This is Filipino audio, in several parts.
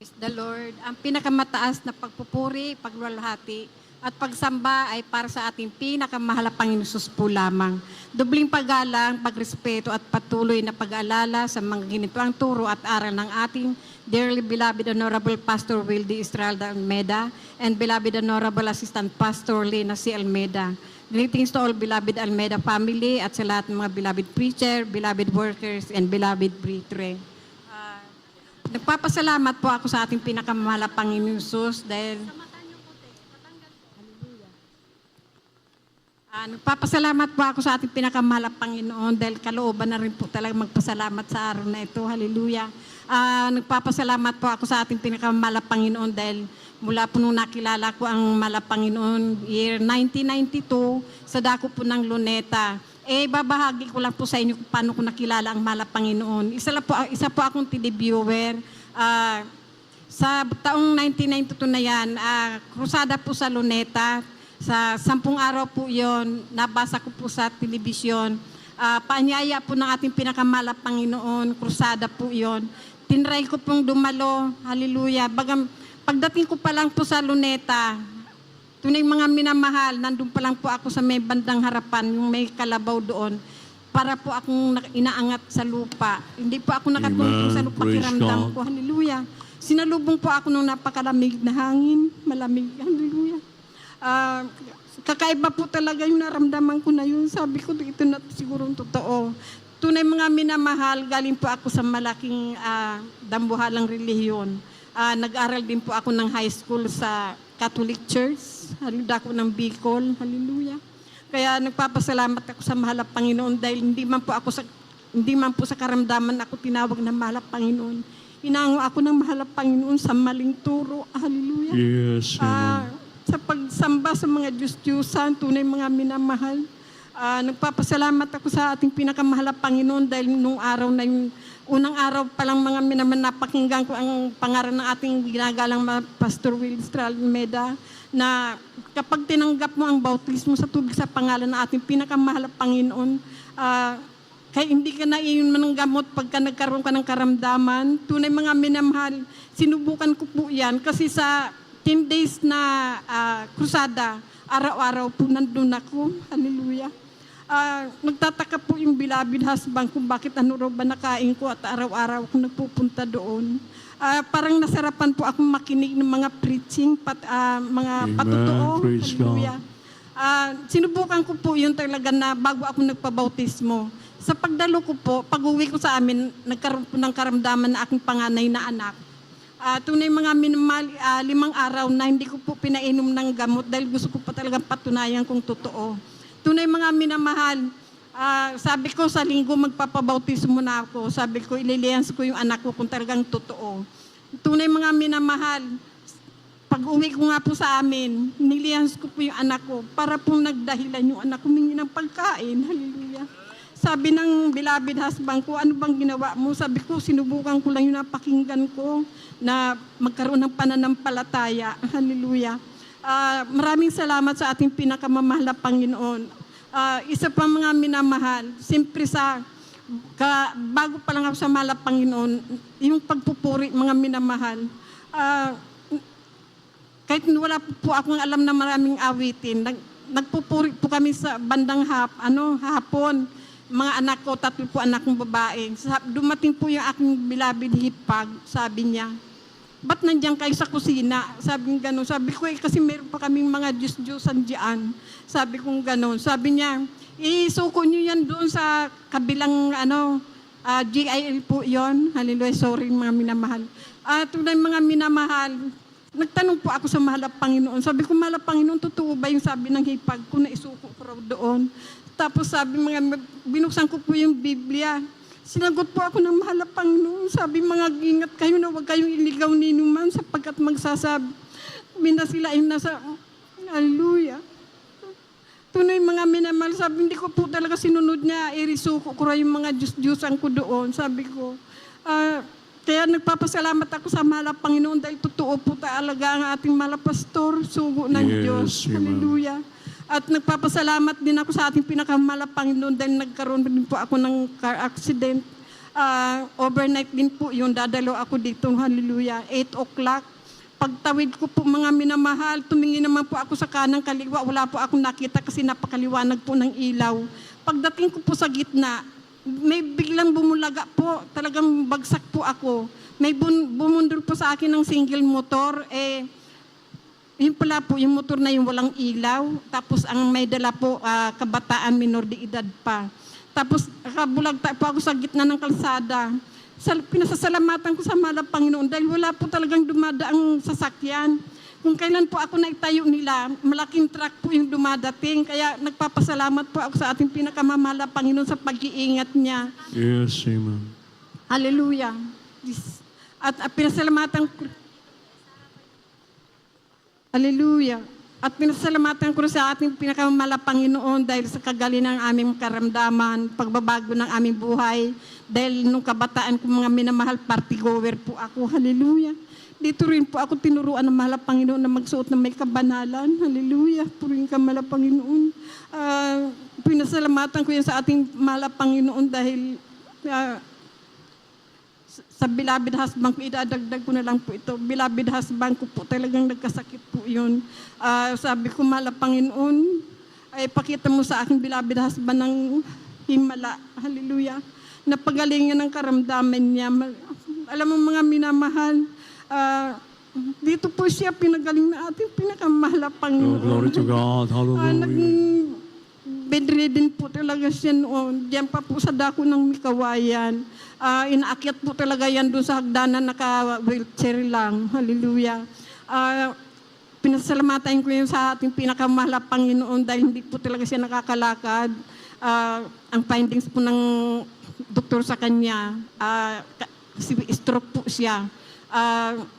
Praise the Lord. Ang pinakamataas na pagpupuri, pagluwalhati, at pagsamba ay para sa ating pinakamahal na Panginoon Hesus po lamang. Dubling paggalang, pagrespeto at patuloy na pag-aalala sa mga ginituang turo at aral ng ating dearly beloved Honorable Pastor Wildy Estrada Almeda and beloved Honorable Assistant Pastor Lena C. Almeda. Greetings to all beloved Almeda family at sa lahat ng mga beloved preacher, beloved workers, and beloved brethren. Nagpapasalamat po ako sa ating pinakamamahal na Panginoon Hesus dahil nagpapasalamat po ako sa ating pinakamahal na Panginoon dahil kalooban na rin po talaga magpasalamat sa araw na ito. Hallelujah. Nagpapasalamat po ako sa ating pinakamahal na Panginoon dahil mula po nung nakilala ko ang mahal na Panginoon year 1992 sa dako po ng Luneta. Babahagi ko lang po sa inyo kung paano ko nakilala ang mahal na Panginoon. Isa po akong televiewer. Sa taong 1992 na yan, krusada po sa Luneta. Sa 10 araw po yon, nabasa ko po sa telebisyon. Paanyaya po ng ating pinakamahal na Panginoon, krusada po yon. Tinry ko pong dumalo, hallelujah. Pagdating ko pa lang po sa Luneta, tunay mga minamahal, nandun pa lang po ako sa may bandang harapan, yung may kalabaw doon, para po akong inaangat sa lupa. Hindi po ako nakatungtong sa lupa, kiramdam ko. Hallelujah. Sinalubong po ako nung napakalamig na hangin, malamig. Hallelujah. Kakaiba po talaga yung naramdaman ko na yun. Sabi ko, ito na siguro totoo. Tunay mga minamahal, galing po ako sa malaking dambuhalang relihiyon. Nag-aral din po ako ng high school sa Catholic Church. Halida ko ng Bicol. Hallelujah. Kaya nagpapasalamat ako sa mahal na Panginoon dahil hindi man po sa karamdaman ako tinawag na mahal na Panginoon. Inango ako ng mahal na Panginoon sa maling turo. Hallelujah. Yes, sa pagsamba sa mga Diyos-Diyusan, tunay mga minamahal. Nagpapasalamat ako sa ating pinakamahal na Panginoon dahil nung araw na yung unang araw pa lang mga minamahal, napakinggan ko ang pangaral ng ating ginagalang Pastor Wildy Estrada Almeda na kapag tinanggap mo ang bautismo sa tubig sa pangalan ng ating pinakamahal na Panginoon, kaya hindi ka na iyon man ng gamot pagka nagkaroon ka ng karamdaman. Tunay mga minamahal, sinubukan ko po yan kasi sa 10 days na krusada, araw-araw po nandun ako. Hallelujah. Nagtataka po yung beloved husband kung bakit ano raw ba nakain ko at araw-araw ako nagpupunta doon. Parang nasarapan po akong makinig ng mga preaching, mga patotoo. Hallelujah. Sinubukan ko po yun talaga na bago ako nagpabautismo. Sa pagdalo ko po, pag-uwi ko sa amin, nagkaroon po ng karamdaman na aking panganay na anak. Tunay mga minimal, 5 araw na hindi ko po pinainom ng gamot dahil gusto ko pa talagang patunayan kung totoo. Tunay mga minamahal, sabi ko sa linggo magpapabautismo na ako. Sabi ko, ililians ko yung anak ko kung talagang totoo. Tunay mga minamahal, pag uwi ko nga po sa amin, nilians ko po yung anak ko para po nagdahilan yung anak ko humingi ng pagkain. Hallelujah. Sabi ng beloved husband ko, ano bang ginawa mo? Sabi ko, sinubukan ko lang yung napakinggan ko na magkaroon ng pananampalataya. Hallelujah. Maraming salamat sa ating pinakamamahal na Panginoon. Isa pa mga minamahal, siyempre bago pa lang ako sa mahal na Panginoon, yung pagpupuri mga minamahal, kahit wala po akong alam na maraming awitin, nagpupuri po kami sa bandang hapon. Mga anak ko, 3 po anak kong babae. Dumating po yung aking beloved hipag, sabi niya, ba't nandiyan kayo sa kusina? Sabi niya gano'n. Sabi ko, kasi meron pa kaming mga Diyos-Diyosan diyan. Sabi kong gano'n. Sabi niya, isuko niyo yan doon sa kabilang, GIL po yon. Hallelujah, sorry mga minamahal. Tunay mga minamahal, nagtanong po ako sa mahal na Panginoon. Sabi ko, mahal na Panginoon, totoo ba yung sabi ng hipag ko na isuko ko raw doon? Tapos binuksan ko po yung Biblia. Sinagot po ako ng mahal na Panginoon. Sabi, ingat kayo na huwag kayong iligaw ni inuman sapagkat magsasabi na sila ay nasa, hallelujah. Tunay mga minamahal, sabi, hindi ko po talaga sinunod niya, irisuko ko yung mga Diyos-Diyosan ko doon. Sabi ko, kaya nagpapasalamat ako sa mahal na Panginoon dahil totoo po talaga ang ating mahal na pastor, sugo ng Diyos. Hallelujah. At nagpapasalamat din ako sa ating pinakamahal na Panginoon dahil nagkaroon din po ako ng car accident. Overnight din po yun, dadalo ako dito, hallelujah, 8 o'clock. Pagtawid ko po mga minamahal, tumingin naman po ako sa kanang kaliwa, wala po akong nakita kasi napakaliwanag po ng ilaw. Pagdating ko po sa gitna, may biglang bumulaga po, talagang bagsak po ako. May bumundol po sa akin ng single motor, yun pala po, yung motor na yung walang ilaw, tapos ang may dala po, kabataan, minor de edad pa. Tapos kabulagta po ako sa gitna ng kalsada. Pinasasalamatan ko sa mahal na Panginoon dahil wala po talagang dumadaang sasakyan. Kung kailan po ako naitayo nila, malaking truck po yung dumadating. Kaya nagpapasalamat po ako sa ating pinakamamahal na Panginoon sa pag-iingat niya. Yes, amen. Hallelujah. At pinasalamatan ko. Hallelujah. At pinasalamatan ko sa ating pinakamamahal na Panginoon dahil sa kagalingan ng aming karamdaman, pagbabago ng aming buhay. Dahil nung kabataan ko mga minamahal, party goer po ako. Hallelujah. Dito rin po ako tinuruan ng mahal na Panginoon na magsuot ng may kabanalan. Hallelujah. Purihin ka mahal na Panginoon. Pinasalamatan ko yan sa ating mahal na Panginoon dahil sa beloved husband ko, idadagdag ko na lang po ito. Beloved husband ko po, talagang nagkasakit po yun. Sabi ko, mahal na Panginoon, ay pakita mo sa aking beloved husband ng himala. Hallelujah. Napagalingan ng karamdaman niya. Alam mo mga minamahal, dito po siya pinagaling na ating pinakamahal na Panginoon. Oh, glory to God. Hallelujah. Bedridden po talaga siya noon. Diyan pa po sa dako ng Mikawayan. Inaakyat po talaga yan doon sa hagdanan, naka-wheelchair lang. Hallelujah. Pinasalamatan ko yun sa ating pinakamahal na Panginoon dahil hindi po talaga siya nakakalakad. Ang findings po ng doktor sa kanya, stroke po siya.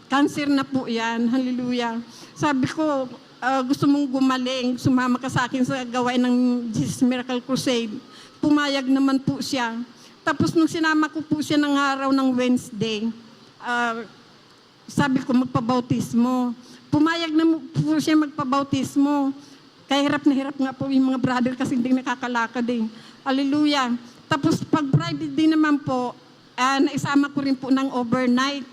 Cancer na po yan. Hallelujah. Sabi ko, gusto mong gumaling, sumama ka sa akin sa gawain ng Jesus Miracle Crusade. Pumayag naman po siya. Tapos nung sinama ko po siya ng araw ng Wednesday, sabi ko magpabautismo. Pumayag na po siya magpabautismo. Kaya hirap na hirap nga po yung mga brother kasi hindi nakakalakad eh. Hallelujah. Tapos pag Friday din naman po, naisama ko rin po ng overnight.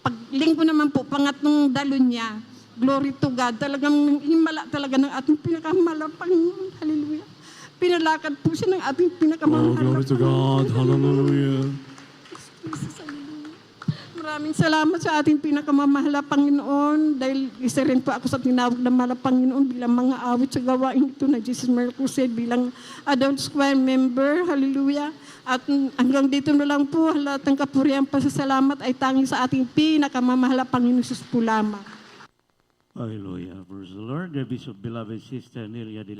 Pag linggo naman po, pangatlong dalo niya, glory to God, talagang himala talaga ng ating pinakamahal na Panginoon. Hallelujah. Pinalakad po siya ng ating pinakamahal na Oh, glory to God. Hallelujah. Maraming salamat sa ating pinakamamahal na Panginoon dahil isa rin po ako sa tinawag na mahal na Panginoon bilang mga awit sa gawain ito na Jesus Miracle Crusade bilang adult square member. Hallelujah. At hanggang dito na lang po, lahat ng kapurihan pasasalamat ay tanging sa ating pinakamamahal na Panginoon Jesus po lamang. Hallelujah. Praise the Lord. The Bishop, beloved Sister Nelia